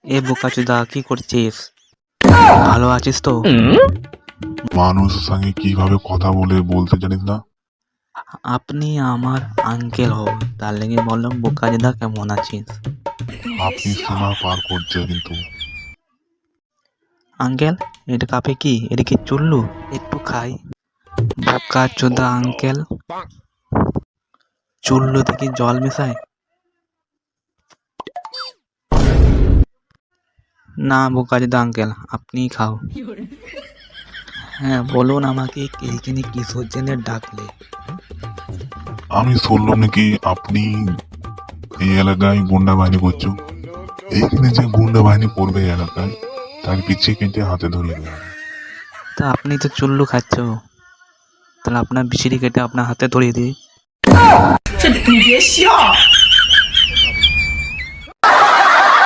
এ বোকাচোদা কি করছিস? ভালো আছিস তো? মানুষের সঙ্গে কিভাবে কথা বলতে জানিস না? আপনি আমার আঙ্কেল হও, তার লেগে বললাম বোকাচোদা কেমন আছিস? আপনি সীমা পার করছে কিন্তু। আঙ্কেল, এটা কাপে কি? এটা কি চুল্লু? একটু খাই। বোকাচোদা আঙ্কেল, চুল্লুতে কি জল মেশায়? না বোকাচোদা আঙ্কেল, আপনিই খাও। হ্যাঁ বলুন, আমাকে এইখানে কিসের জন্য ডাকলে? আমি শুনলাম নাকি আপনি এই এলাকায় গুন্ডা বাহিনী করছো। এইখানে যে গুন্ডা বাহিনী করবে এই এলাকায়, তার পিছিয়ে কেটে হাতে ধরিয়ে দেওয়া হবে। তা আপনি তো চুল্লু খাচ্ছ, তাহলে আপনার বিচিরি কেটে আপনার হাতে ধরিয়ে দিই।这你别笑。